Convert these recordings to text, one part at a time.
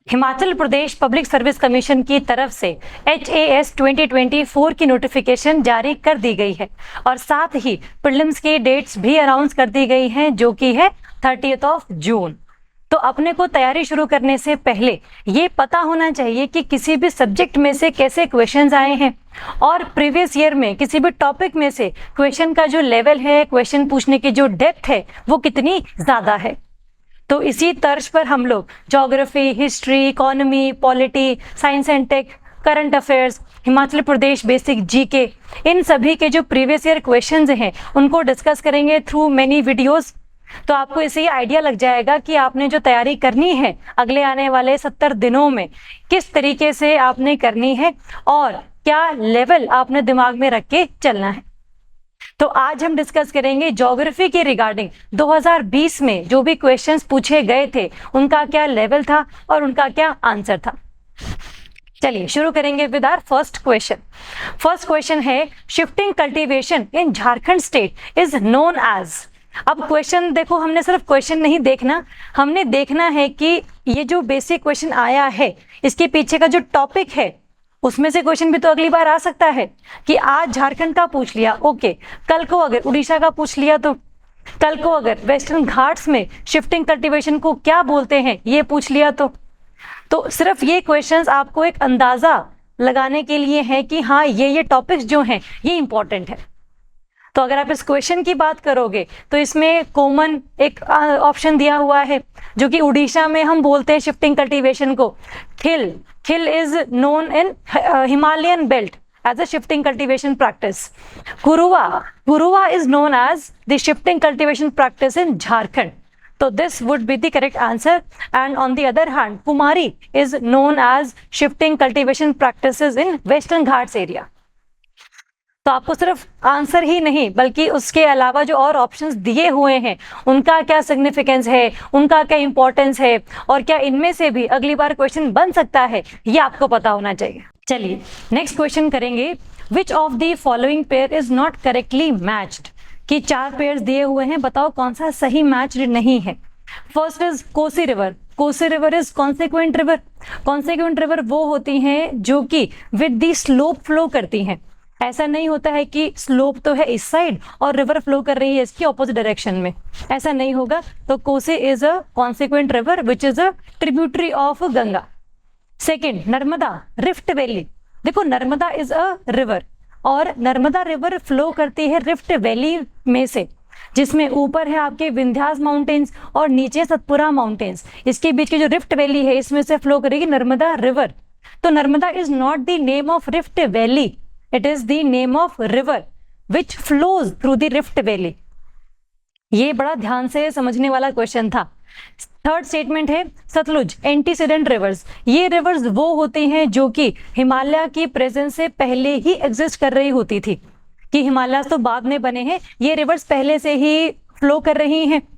Himachal Pradesh public service commission की तरफ से HAS 2024 की नोटिफिकेशन जारी कर दी गई है और साथ ही प्रीलिम्स की डेट्स भी अनाउंस कर दी गई हैं, जो कि है 30 जून। तो अपने को तैयारी शुरू करने से पहले ये पता होना चाहिए कि किसी भी सब्जेक्ट में से कैसे क्वेश्चंस आए हैं और प्रीवियस ईयर में किसी भी टॉपिक में से क्वेश्चन का जो लेवल है, क्वेश्चन पूछने की जो डेप्थ है, वो कितनी ज्यादा है। तो इसी तर्ज पर हम लोग geography, history, economy, polity, science and tech, current affairs, Himachal Pradesh basic GK, इन सभी के जो प्रीवियस ईयर क्वेश्चंस हैं उनको डिस्कस करेंगे थ्रू मेनी वीडियोस। तो आपको इससे आइडिया लग जाएगा कि आपने जो तैयारी करनी है अगले आने वाले 70 दिनों में किस तरीके से आपने करनी है और क्या लेवल आपने दिमाग में रख के चलना है। तो आज हम डिस्कस करेंगे ज्योग्राफी के रिगार्डिंग 2020 में जो भी क्वेश्चंस पूछे गए थे उनका क्या लेवल था और उनका क्या आंसर था। चलिए शुरू करेंगे with our first question. First question है, shifting cultivation in Jharkhand state is known as. अब क्वेश्चन देखो, हमने सिर्फ क्वेश्चन नहीं देखना, हमने देखना है कि ये जो बेसिक क्वेश्चन आया है इसके पीछे का जो टॉपिक है उसमें से क्वेश्चन भी तो अगली बार आ सकता है कि आज झारखंड का पूछ लिया, ओके, कल को अगर उड़ीसा का पूछ लिया, तो कल को अगर वेस्टर्न घाट्स में शिफ्टिंग कल्टीवेशन को क्या बोलते हैं ये पूछ लिया, तो सिर्फ ये क्वेश्चंस आपको एक अंदाजा लगाने के लिए है कि हाँ ये टॉपिक्स जो हैं ये इंपॉर्टेंट है। तो अगर आप इस क्वेश्चन की बात करोगे तो इसमें कॉमन एक ऑप्शन दिया हुआ है जो कि उड़ीसा में हम बोलते हैं शिफ्टिंग कल्टीवेशन को खिल। खिल is known in Himalayan belt as a shifting cultivation practice. Kurua is known as the shifting cultivation practice in Jharkhand. So this would be the correct answer. And on the other hand, Kumari is known as shifting cultivation practices in Western Ghats area. तो आपको सिर्फ answer ही नहीं बल्कि उसके अलावा जो और options दिए हुए हैं उनका क्या सिग्निफिकेंस है, उनका क्या इंपॉर्टेंस है और क्या इनमें से भी अगली बार क्वेश्चन बन सकता है, ये आपको पता होना चाहिए। चलिए नेक्स्ट क्वेश्चन करेंगे, which of the following pair is not correctly matched. कि 4 पेयर्स दिए हुए हैं, बताओ कौन सा सही मैच्ड नहीं है। First is Kosi river. Kosi river is consequent river. Consequent river वो होती हैं जो कि विद द स्लोप फ्लो करती हैं। ऐसा नहीं होता है कि स्लोप तो है इस साइड और रिवर फ्लो कर रही है इसकी ऑपोजिट डायरेक्शन में, ऐसा नहीं होगा। तो Kosi is a consequent river which is a tributary of Ganga. Second, Narmada rift valley. देखो नर्मदा इज अ रिवर और नर्मदा रिवर फ्लो करती है रिफ्ट वैली में से, जिसमें ऊपर है आपके विंध्यास माउंटेन्स और नीचे सतपुरा माउंटेन्स। इसके बीच की जो रिफ्ट वैली है इसमें से फ्लो करेगी नर्मदा रिवर। तो Narmada is not the name of rift valley, it is the name of river which flows through the rift valley। ये बड़ा ध्यान से समझने वाला क्वेश्चन था। थर्ड स्टेटमेंट है सतलुज एंटीसीडेंट रिवर्स। ये रिवर्स वो होती हैं जो कि हिमालय की प्रेजेंस से पहले ही एग्जिस्ट कर रही होती थी, कि हिमालय तो बाद में बने हैं, ये रिवर्स पहले से ही फ्लो कर रही हैं।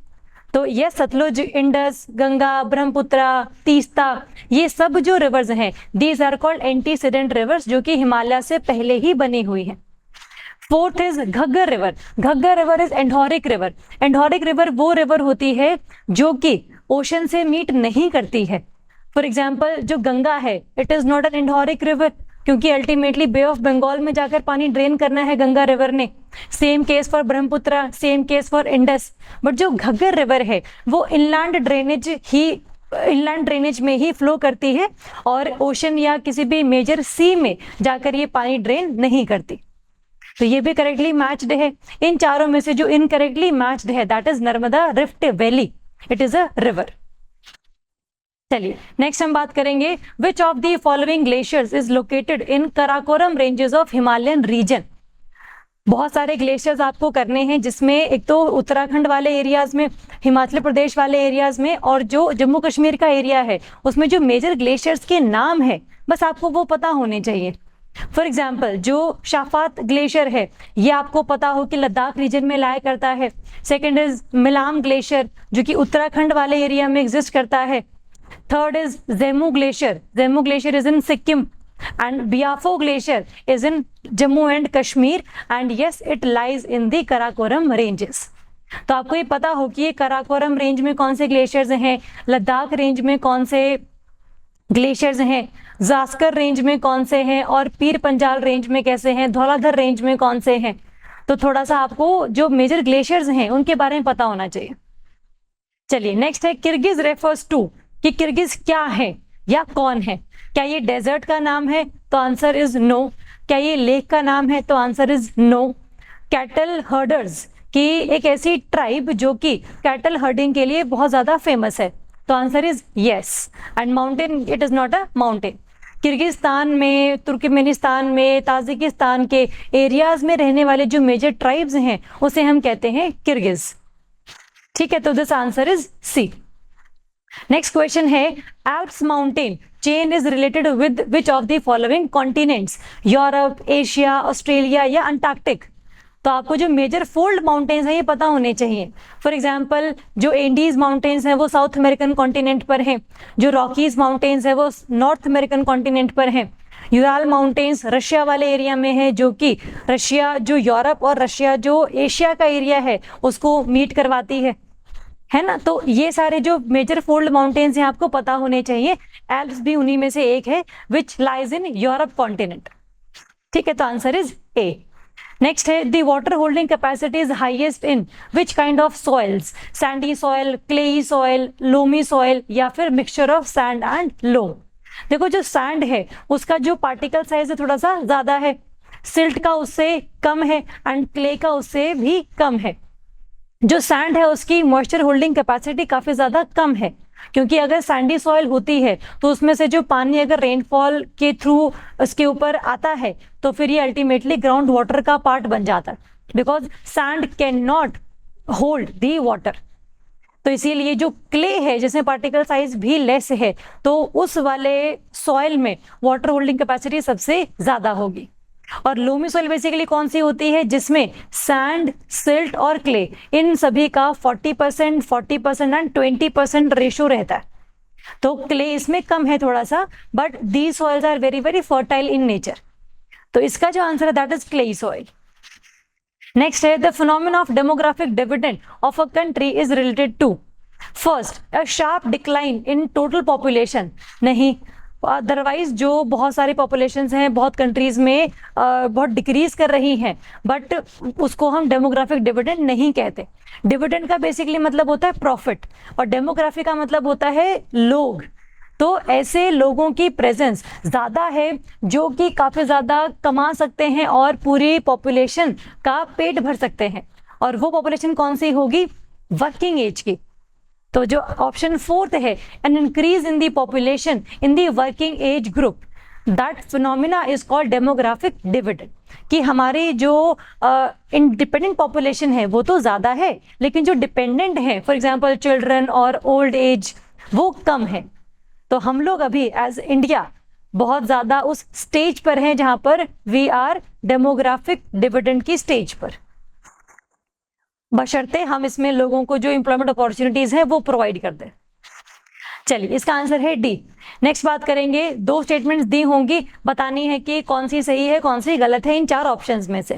तो ये सतलुज, इंडस, गंगा, ब्रह्मपुत्रा, तीस्ता, ये सब जो रिवर्स हैं these are called antecedent rivers, जो कि हिमालय से पहले ही बनी हुई हैं। Fourth is Ghaggar river. Ghaggar river is endorheic river. Endorheic river वो रिवर होती है जो कि ओशन से मीट नहीं करती है। फॉर एग्जाम्पल जो गंगा है it is not an endorheic river, क्योंकि अल्टीमेटली बे ऑफ बंगाल में जाकर पानी ड्रेन करना है गंगा रिवर ने। Same case for Brahmaputra, same case for Indus. But जो घग्गर रिवर है वो इनलैंड ड्रेनेज में ही फ्लो करती है और ओशन या किसी भी मेजर सी में जाकर ये पानी ड्रेन नहीं करती। तो ये भी करेक्टली मैच्ड है। इन चारों में से जो इनकरेक्टली मैच्ड है that is Narmada rift valley, it is a river. चलिए नेक्स्ट हम बात करेंगे, which of the following glaciers is located in Karakoram ranges of Himalayan region. बहुत सारे ग्लेशियर्स आपको करने हैं, जिसमें एक तो उत्तराखंड वाले एरियाज में, हिमाचल प्रदेश वाले एरियाज में और जो जम्मू कश्मीर का एरिया है उसमें जो मेजर ग्लेशियर्स के नाम है बस आपको वो पता होने चाहिए। फॉर एग्जाम्पल जो शाफात ग्लेशियर है ये आपको पता हो कि लद्दाख रीजन में लाया करता है। सेकेंड इज मिलाम ग्लेशियर जो कि उत्तराखंड वाले एरिया में एग्जिस्ट करता है। Third is Zemu glacier. Zemu glacier is in Sikkim and Biafo glacier is in Jammu and Kashmir and yes it lies in the Karakoram ranges। तो आपको ये पता हो कि ये कराकोरम रेंज में कौन से ग्लेशियर्स हैं, लद्दाख रेंज में कौन से ग्लेशियर्स हैं, जास्कर रेंज में कौन से हैं और पीर पंजाल रेंज में कैसे हैं, धौलाधर रेंज में कौन से हैं। तो थोड़ा सा आपको जो मेजर ग्लेशियर्स हैं उनके बारे में पता होना चाहिए। चलिए नेक्स्ट है किर्गिज रेफर्स टू, कि किर्गिज क्या है या कौन है। क्या ये डेजर्ट का नाम है? तो आंसर इज नो। क्या ये लेक का नाम है? तो answer is no. Cattle herders की एक ऐसी ट्राइब जो कि कैटल हर्डिंग के लिए बहुत ज्यादा फेमस है, तो answer is yes. And mountain, it is not a mountain. Kyrgyzstan में, तुर्कमेनिस्तान में, ताजिकिस्तान के एरियाज में रहने वाले जो मेजर ट्राइब्स हैं उसे हम कहते हैं किर्गिज। ठीक है, तो this answer is C. Next question है Alps mountain chain is related with which of the following continents, Europe, Asia, Australia या अंटार्कटिक। तो आपको जो मेजर फोल्ड माउंटेन्स हैं ये पता होने चाहिए। फॉर एग्जांपल जो एंडीज माउंटेन्स हैं वो साउथ अमेरिकन कॉन्टिनेंट पर हैं, जो रॉकीज माउंटेन्स हैं वो नॉर्थ अमेरिकन कॉन्टिनेंट पर हैं, यूराल माउंटेन्स रशिया वाले एरिया में है, जो कि रशिया, जो यूरोप और रशिया जो एशिया का एरिया है उसको मीट करवाती है ना। तो ये सारे जो मेजर फोल्ड माउंटेन्स हैं आपको पता होने चाहिए। एल्प्स भी उन्हीं में से एक है which lies in Europe continent. ठीक है, तो आंसर इज ए। नेक्स्ट है the water holding capacity is highest in which kind of soils, Sandy soil, clayey soil, loamy soil या फिर मिक्सचर ऑफ सैंड एंड लोम। देखो जो सैंड है उसका जो पार्टिकल साइज है थोड़ा सा ज्यादा है, सिल्ट का उससे कम है एंड क्ले का उससे भी कम है। जो सैंड है उसकी मॉइस्चर होल्डिंग कैपेसिटी काफी ज्यादा कम है, क्योंकि अगर सैंडी सॉइल होती है तो उसमें से जो पानी अगर रेनफॉल के थ्रू उसके ऊपर आता है तो फिर ये अल्टीमेटली ग्राउंड वाटर का पार्ट बन जाता है, because sand can not hold the water. तो इसीलिए जो क्ले है जिसमें पार्टिकल साइज भी लेस है तो उस वाले सॉइल में वाटर होल्डिंग कैपेसिटी सबसे ज्यादा होगी। और लोमी सॉइल बेसिकली कौन सी होती है, जिसमें सैंड, सिल्ट और क्ले इन सभी का 40%, 40% एंड 20% रेशियो रहता है। तो क्ले इसमें कम है थोड़ा सा, but these soils are very very fertile in nature. तो इसका जो आंसर है that is clayey soil. Next है the phenomena of demographic dividend of a country is related to, first a sharp decline in total population, नहीं, otherwise जो बहुत सारी populations हैं बहुत कंट्रीज में बहुत डिक्रीज कर रही हैं, बट उसको हम डेमोग्राफिक डिविडेंड नहीं कहते। डिविडेंड का बेसिकली मतलब होता है प्रॉफिट और डेमोग्राफी का मतलब होता है लोग। तो ऐसे लोगों की प्रेजेंस ज्यादा है जो कि काफी ज्यादा कमा सकते हैं और पूरी पॉपुलेशन का पेट भर सकते हैं, और वो पॉपुलेशन कौन सी होगी, वर्किंग एज की। तो जो ऑप्शन फोर्थ है an increase in the population in the working age group, that phenomena is called demographic dividend. कि हमारी जो इंडिपेंडेंट पॉपुलेशन है वो तो ज्यादा है, लेकिन जो डिपेंडेंट है फॉर एग्जांपल चिल्ड्रन और ओल्ड एज वो कम है। तो हम लोग अभी एज इंडिया बहुत ज्यादा उस स्टेज पर हैं जहां पर वी आर डेमोग्राफिक डिविडेंड की स्टेज पर, बशर्ते हम इसमें लोगों को जो एम्प्लॉयमेंट अपॉर्चुनिटीज हैं वो प्रोवाइड कर दें। चलिए इसका आंसर है डी। नेक्स्ट बात करेंगे, दो स्टेटमेंट्स दी होंगी, बतानी है कि कौन सी सही है कौन सी गलत है इन चार ऑप्शंस में से।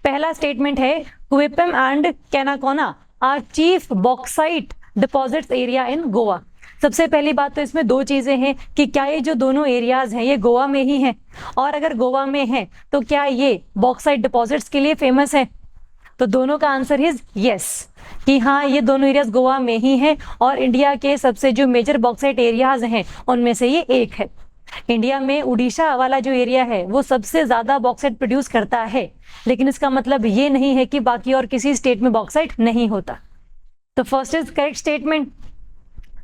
पहला स्टेटमेंट है Quepem and Canacona are chief bauxite deposits area in Goa. सबसे पहली बात तो इसमें दो चीजें हैं कि क्या ये जो दोनों एरियाज हैं ये गोवा में ही हैं, और अगर गोवा में हैं तो क्या ये बॉक्साइट डिपॉजिट्स के लिए फेमस है। तो दोनों का आंसर इज यस, कि हाँ ये दोनों एरियाज गोवा में ही हैं और इंडिया के सबसे जो मेजर बॉक्साइट एरियाज हैं उनमें से ये एक है। इंडिया में उड़ीसा वाला जो एरिया है वो सबसे ज्यादा बॉक्साइट प्रोड्यूस करता है, लेकिन इसका मतलब ये नहीं है कि बाकी और किसी स्टेट में बॉक्साइट नहीं होता। तो first is correct statement.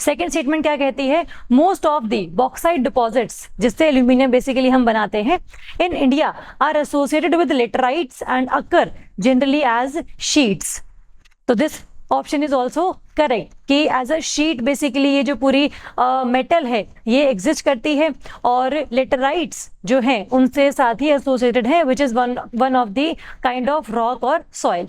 Second statement क्या कहती है, most of the bauxite deposits जिससे एल्यूमिनियम बेसिकली हम बनाते हैं in India are associated with laterites and occur generally as sheets. तो this option is also correct कि एज अ शीट बेसिकली ये जो पूरी मेटल है ये एग्जिस्ट करती है, और लेटराइट्स जो हैं उनसे साथ ही एसोसिएटेड है which is one of the kind of rock और सॉइल।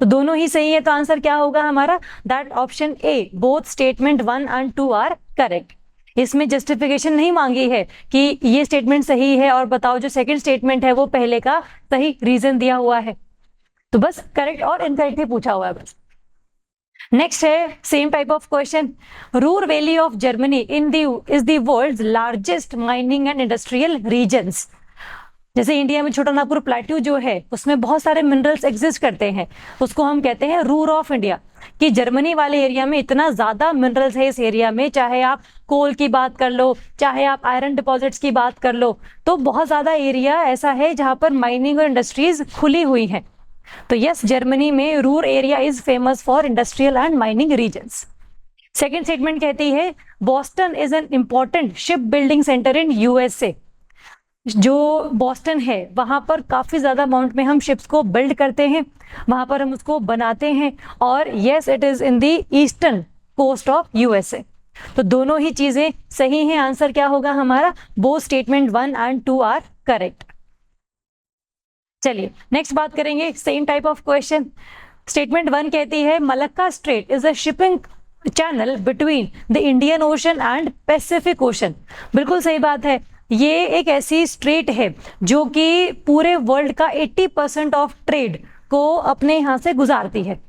तो दोनों ही सही है, तो आंसर क्या होगा हमारा, that option A, both statement 1 and 2 are correct. इसमें जस्टिफिकेशन नहीं मांगी है कि ये स्टेटमेंट सही है और बताओ जो सेकंड स्टेटमेंट है वो पहले का सही रीजन दिया हुआ है, तो बस करेक्ट और इनकरेक्ट ही पूछा हुआ है बस। नेक्स्ट है same type of question, Ruhr valley of Germany is the world's largest mining and industrial regions. जैसे इंडिया में छोटा नागपुर प्लेट्यू जो है उसमें बहुत सारे मिनरल्स एग्जिस्ट करते हैं, उसको हम कहते हैं रूर ऑफ इंडिया, कि जर्मनी वाले एरिया में इतना ज्यादा मिनरल्स है इस एरिया में, चाहे आप कोल की बात कर लो, चाहे आप आयरन डिपॉजिट्स की बात कर लो, तो बहुत ज्यादा एरिया ऐसा है जहां पर माइनिंग और इंडस्ट्रीज खुली हुई हैं। तो यस, जर्मनी में Ruhr area is famous for industrial and mining regions. Second statement कहती है Boston is an important ship building centre in USA. जो बॉस्टन है वहां पर काफी ज्यादा अमाउंट में हम शिप्स को बिल्ड करते हैं, वहां पर हम उसको बनाते हैं, और yes it is in the eastern coast of USA. तो दोनों ही चीजें सही हैं। आंसर क्या होगा हमारा, both statement 1 and 2 are correct. चलिए नेक्स्ट बात करेंगे same type of question. Statement 1 कहती है Malacca strait is a shipping channel between the Indian Ocean and Pacific Ocean. बिल्कुल सही बात है, ये एक ऐसी स्ट्रेट है जो कि पूरे वर्ल्ड का 80% ऑफ ट्रेड को अपने यहाँ से गुजारती है,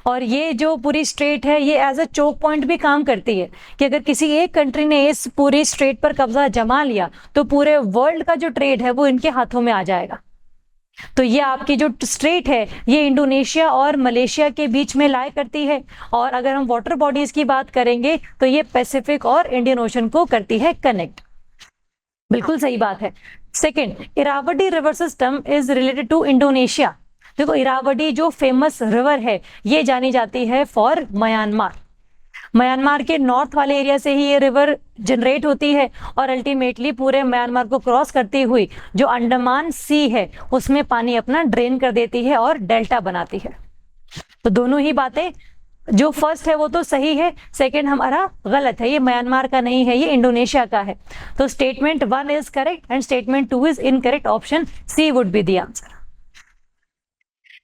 और ये जो पूरी स्ट्रेट है ये एज अ चोक पॉइंट भी काम करती है कि अगर किसी एक कंट्री ने इस पूरी स्ट्रेट पर कब्जा जमा लिया तो पूरे वर्ल्ड का जो ट्रेड है वो इनके हाथों में आ जाएगा। तो ये आपकी जो स्ट्रेट है ये इंडोनेशिया और मलेशिया के बीच में लाई करती है, और अगर हम वाटर बॉडीज की बात करेंगे तो ये पैसिफिक और इंडियन ओशन को करती है कनेक्ट। बिल्कुल सही बात है। Second, Irrawaddy river system is related to Indonesia. देखो इरावदी जो फेमस रिवर है ये जानी जाती है फॉर म्यांमार। म्यांमार के नॉर्थ वाले एरिया से ही ये रिवर जनरेट होती है और अल्टीमेटली पूरे म्यांमार को क्रॉस करती हुई जो अंडमान सी है उसमें पानी अपना ड्रेन कर देती है और डेल्टा बनाती है। तो दोनों ही बातें, जो फर्स्ट है वो तो सही है, सेकंड हमारा गलत है, ये म्यांमार का नहीं है, ये इंडोनेशिया का है। तो statement 1 is correct and statement 2 is incorrect, option C would be the answer.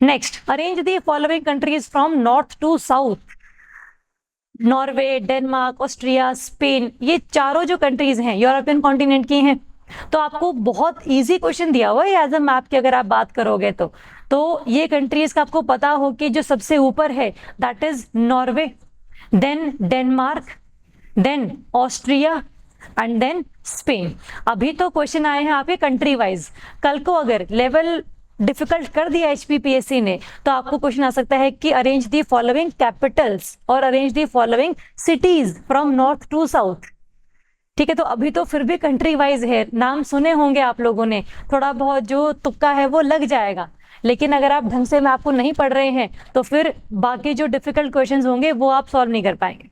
Next, arrange the following countries from north to south. Norway, Denmark, Austria, Spain, ये चारों जो कंट्रीज हैं यूरोपियन कॉन्टिनेंट की हैं। तो आपको बहुत इजी क्वेश्चन दिया हुआ है एज अ मैप की अगर आप बात करोगे तो ये कंट्रीज का आपको पता हो कि जो सबसे ऊपर है that is Norway, then Denmark, then Austria and then Spain. अभी तो क्वेश्चन आए हैं आपके कंट्री वाइज, कल को अगर लेवल डिफिकल्ट कर दिया एचपीपीएससी ने तो आपको क्वेश्चन आ सकता है कि अरेंज दी फॉलोइंग कैपिटल्स और arrange the following cities from north to south. ठीक है, तो अभी तो फिर भी कंट्री वाइज है, नाम सुने होंगे आप लोगों ने, थोड़ा बहुत जो तुक्का है वो लग जाएगा, लेकिन अगर आप ढंग से मैप को नहीं पढ़ रहे हैं तो फिर बाकी जो डिफिकल्ट क्वेश्चंस होंगे वो आप सॉल्व नहीं कर पाएंगे।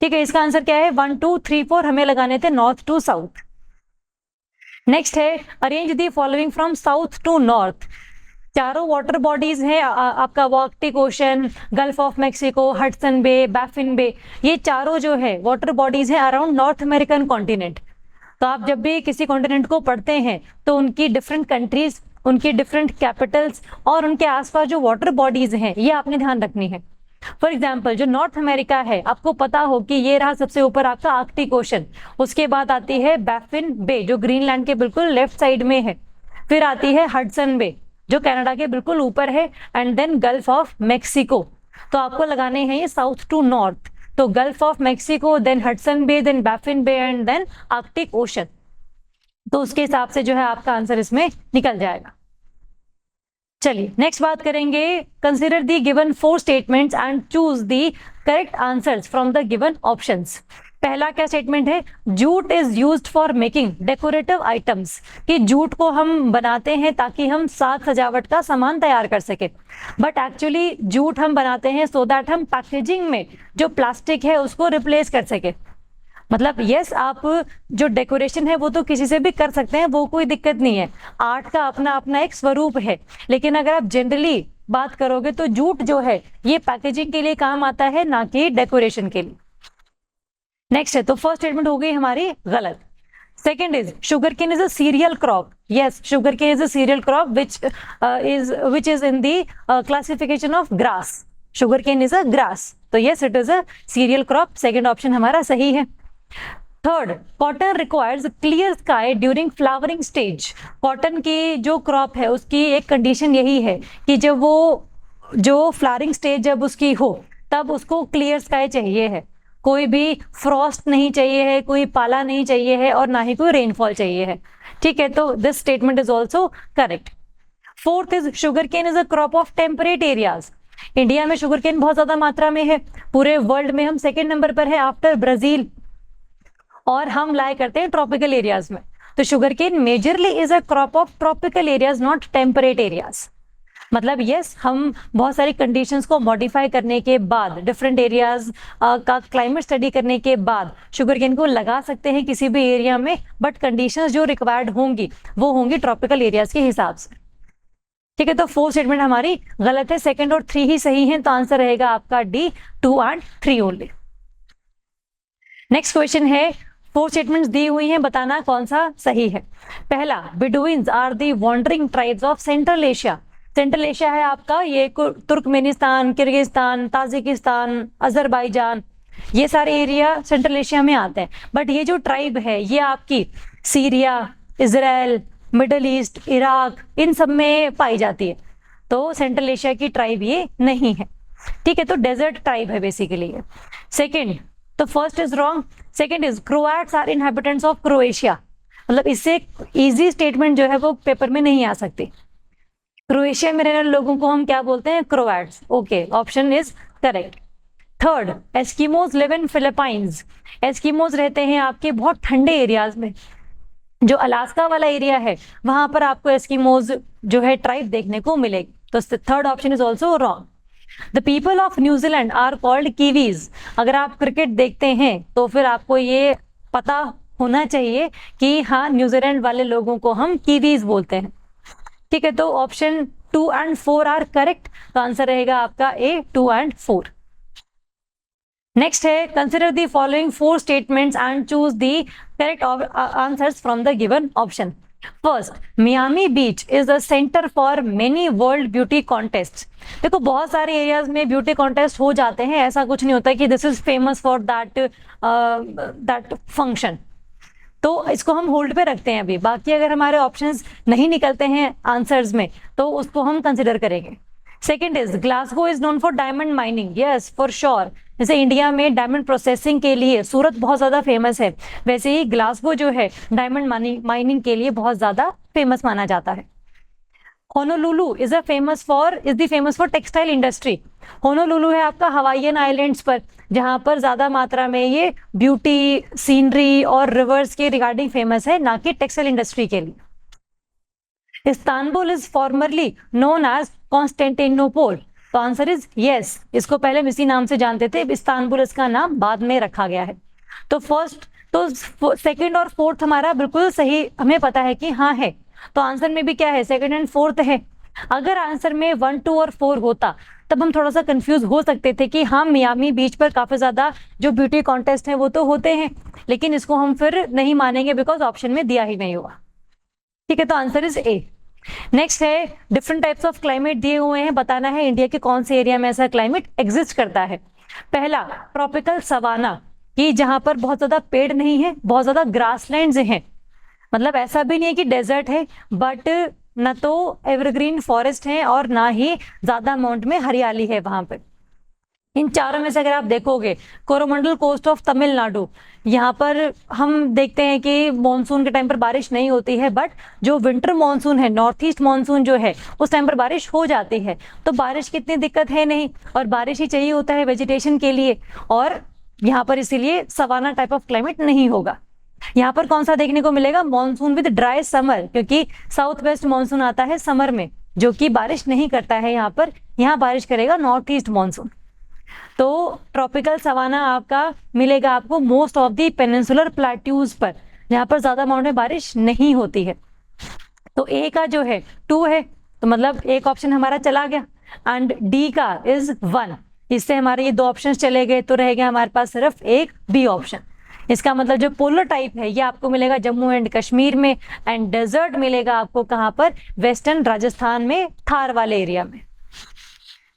ठीक है, इसका आंसर क्या है, 1 2 3 4 हमें लगाने थे नॉर्थ टू साउथ। नेक्स्ट है arrange the following from south to north. चारों वाटर बॉडीज हैं आपका, Arctic ocean, gulf of Mexico, Hudson bay, Baffin bay, ये चारों जो है वाटर बॉडीज हैं अराउंड नॉर्थ अमेरिकन कॉन्टिनेंट। तो आप जब भी किसी कॉन्टिनेंट को पढ़ते हैं तो उनकी डिफरेंट कंट्रीज, उनकी डिफरेंट कैपिटल्स और उनके आसपास जो वाटर बॉडीज हैं ये आपने ध्यान रखनी है। फॉर एग्जाम्पल जो नॉर्थ अमेरिका है आपको पता हो कि ये रहा सबसे ऊपर आपका आर्कटिक ओशन, उसके बाद आती है बैफिन बे जो ग्रीनलैंड के बिल्कुल लेफ्ट साइड में है, फिर आती है हडसन बे जो कनाडा के बिल्कुल ऊपर है, and then Gulf of Mexico. तो आपको लगाने हैं ये साउथ टू नॉर्थ, तो Gulf of Mexico, then Hudson Bay, then Baffin Bay and then Arctic Ocean. तो उसके हिसाब से जो है आपका आंसर इसमें निकल जाएगा। चलिए नेक्स्ट बात करेंगे, consider the given 4 statements and choose the correct answers from the given options. पहला क्या स्टेटमेंट है, jute is used for making decorative items, कि जूट को हम बनाते हैं ताकि हम साज सजावट का सामान तैयार कर सके, बट एक्चुअली जूट हम बनाते हैं सो दैट हम पैकेजिंग में जो प्लास्टिक है उसको रिप्लेस कर सके। मतलब यस, आप जो डेकोरेशन है वो तो किसी से भी कर सकते हैं, वो कोई दिक्कत नहीं है, आर्ट का अपना अपना एक स्वरूप है, लेकिन अगर आप जनरली बात करोगे तो जूट जो है ये पैकेजिंग के लिए काम आता है, ना कि डेकोरेशन के लिए। नेक्स्ट है, तो फर्स्ट स्टेटमेंट हो गई हमारी गलत। Second is sugar cane is a cereal crop. Yes, sugar cane is a cereal crop which is in the classification of grass. Sugar cane is a grass, तो yes it is a cereal crop, second option हमारा सही है। Third, cotton requires clear sky during flowering stage. Cotton की जो crop है उसकी एक condition यही है कि जब वो जो फ्लावरिंग स्टेज जब उसकी हो तब उसको क्लियर स्काई चाहिए है, कोई भी फ्रॉस्ट नहीं चाहिए है, कोई पाला नहीं चाहिए है और ना ही कोई रेनफॉल चाहिए है। ठीक है, तो this statement is also correct. Fourth is sugar cane is a crop of temperate areas. India में शुगर केन बहुत ज्यादा मात्रा में है, पूरे वर्ल्ड में हम सेकेंड नंबर पर है आफ्टर ब्राजील, और हम लाई करते हैं ट्रॉपिकल एरियाज में। तो sugar cane majorly is a crop of tropical areas, not temperate areas. मतलब यस, हम बहुत सारी कंडीशंस को मॉडिफाई करने के बाद, डिफरेंट एरियाज का क्लाइमेट स्टडी करने के बाद शुगर केन को लगा सकते हैं किसी भी एरिया में, बट कंडीशंस जो रिक्वायर्ड होंगी वो होंगी ट्रॉपिकल एरियाज के हिसाब से। ठीक है, तो 4 स्टेटमेंट हमारी गलत है, 2 और 3 ही सही हैं, तो आंसर रहेगा आपका D, 2 and 3 only. Next question है, 4 स्टेटमेंट्स दी हुई हैं, बताना कौन सा सही है। पहला, Bedouins are the wandering tribes of Central Asia. Central Asia है आपका ये तुर्कमेनिस्तान, किर्गिस्तान, ताजिकिस्तान, अजरबैजान, ये सारे एरिया सेंट्रल एशिया में आते हैं। बट ये जो ट्राइब है ये आपकी Syria, Israel, middle east, Iraq, इन सब में पाई जाती है, तो सेंट्रल एशिया की ट्राइब ये नहीं है। ठीक है, तो डेजर्ट ट्राइब है बेसिकली ये। सेकेंड, तो first is wrong. Second is Croats are inhabitants of Croatia. मतलब इससे इजी स्टेटमेंट जो है वो पेपर में नहीं आ सकती। क्रोएशिया में रहने वाले लोगों को हम क्या बोलते हैं? Croats. Okay, option is correct. Third, Eskimos live in Philippines. Eskimos रहते हैं आपके बहुत ठंडे एरियाज में, जो अलास्का वाला एरिया है वहां पर आपको एस्किमोज जो है ट्राइब देखने को मिलेगी, तो third option is also wrong. The people of New Zealand are called kiwis. अगर आप क्रिकेट देखते हैं तो फिर आपको ये पता होना चाहिए कि हाँ, न्यूजीलैंड वाले लोगों को हम कीवीज बोलते हैं। ठीक है, तो ऑप्शन 2 एंड 4 आर करेक्ट, तो आंसर रहेगा आपका ए, 2 एंड 4। नेक्स्ट है, consider the following 4 statements and choose the correct answers from the given option. First, Miami beach is the centre for many world beauty contest. देखो बहुत सारे areas में beauty contest हो जाते हैं, ऐसा कुछ नहीं होता कि this is famous for that function, तो इसको हम होल्ड पे रखते हैं अभी। बाकी अगर हमारे ऑप्शंस नहीं निकलते हैं आंसर्स में तो उसको हम कंसिडर करेंगे। Second is Glasgow is known for diamond mining. Yes, for sure. जैसे इंडिया में डायमंड प्रोसेसिंग के लिए सूरत बहुत ज्यादा फेमस है, वैसे ही ग्लासगो जो है डायमंड माइनिंग के लिए बहुत ज्यादा फेमस माना जाता है। Honolulu is the famous for textile industry. Honolulu है आपका हवाईयन आइलैंड्स पर, जहां पर ज्यादा मात्रा में ये ब्यूटी, सीनरी और रिवर्स के रिगार्डिंग फेमस है, ना कि टेक्सटाइल इंडस्ट्री के लिए। Istanbul is formerly known as Constantinople. तो आंसर इज यस, इसको पहले हम इसी नाम से जानते थे, इस्तांबुल इसका नाम बाद में रखा गया है। तो सेकंड और फोर्थ हमारा बिल्कुल सही, हमें पता है कि हाँ है, तो आंसर में भी क्या है? सेकंड एंड फोर्थ है। अगर आंसर में 1, 2 और 4 होता तब हम थोड़ा सा कंफ्यूज हो सकते थे कि हाँ, मियामी बीच पर काफी ज्यादा जो ब्यूटी कॉन्टेस्ट है वो तो होते हैं, लेकिन इसको हम फिर नहीं मानेंगे बिकॉज ऑप्शन में दिया ही नहीं हुआ। ठीक है, तो आंसर इज ए। नेक्स्ट है, डिफरेंट टाइप्स ऑफ क्लाइमेट दिए हुए हैं, बताना है इंडिया के कौन से एरिया में ऐसा क्लाइमेट एग्जिस्ट करता है। पहला, ट्रॉपिकल सवाना, कि जहां पर बहुत ज्यादा पेड़ नहीं है, बहुत ज्यादा ग्रासलैंड्स हैं, मतलब ऐसा भी नहीं है कि डेजर्ट है, बट न तो एवरग्रीन फॉरेस्ट है और ना ही ज्यादा अमाउंट में हरियाली है वहां पर। इन चारों में से अगर आप देखोगे, कोरोमंडल कोस्ट ऑफ तमिलनाडु, यहाँ पर हम देखते हैं कि मॉनसून के टाइम पर बारिश नहीं होती है, बट जो विंटर मॉनसून है, नॉर्थ ईस्ट मॉनसून जो है, उस टाइम पर बारिश हो जाती है। तो बारिश की इतनी दिक्कत है नहीं, और बारिश ही चाहिए होता है वेजिटेशन के लिए, और यहाँ पर इसीलिए सवाना टाइप ऑफ क्लाइमेट नहीं होगा। यहाँ पर कौन सा देखने को मिलेगा? मॉनसून विद ड्राई समर, क्योंकि साउथ वेस्ट मॉनसून आता है समर में, जो कि बारिश नहीं करता है यहाँ पर, यहाँ बारिश करेगा नॉर्थ ईस्ट मॉनसून। तो ट्रॉपिकल सवाना आपका मिलेगा आपको most of the peninsular plateaus पर, जहां पर ज्यादा अमाउंट में बारिश नहीं होती है। तो ए का जो है 2 है, तो मतलब एक ऑप्शन हमारा चला गया, एंड डी का इज 1। इससे हमारे ये 2 ऑप्शन चले गए, तो रह गया हमारे पास सिर्फ एक बी ऑप्शन। इसका मतलब जो पोलर टाइप है ये आपको मिलेगा जम्मू एंड कश्मीर में, एंड डेजर्ट मिलेगा आपको कहाँ पर? वेस्टर्न राजस्थान में, थार वाले एरिया में।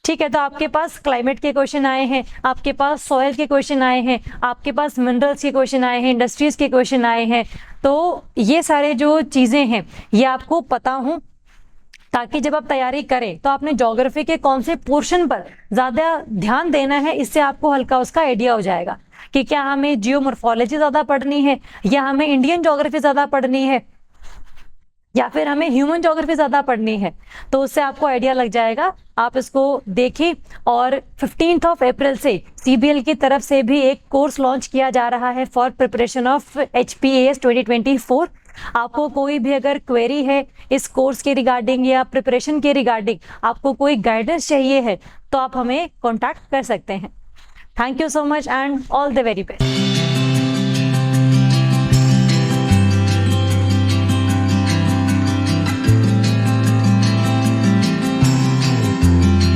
ठीक है, तो आपके पास क्लाइमेट के क्वेश्चन आए हैं, आपके पास सॉइल के क्वेश्चन आए हैं, आपके पास मिनरल्स के क्वेश्चन आए हैं, इंडस्ट्रीज के क्वेश्चन आए हैं। तो ये सारे जो चीजें हैं ये आपको पता हो ताकि जब आप तैयारी करें तो आपने ज्योग्राफी के कौन से पोर्शन पर ज्यादा ध्यान देना है, इससे आपको हल्का उसका आइडिया हो जाएगा कि क्या हमें जियोमॉर्फोलॉजी ज्यादा पढ़नी है, या हमें इंडियन ज्योग्राफी ज्यादा पढ़नी है, या फिर हमें ह्यूमन ज्योग्राफी ज्यादा पढ़नी है। तो उससे आपको आइडिया लग जाएगा। आप इसको देखिए। और 15 अप्रैल से CBL की तरफ से भी एक कोर्स लॉन्च किया जा रहा है फॉर प्रिपरेशन ऑफ HPAS 2024। आपको कोई भी अगर क्वेरी है इस कोर्स के रिगार्डिंग या प्रिपरेशन के रिगार्डिंग, आपको कोई गाइडेंस चाहिए है, तो आप हमें कॉन्टैक्ट कर सकते हैं। Thank you so much and all the very best.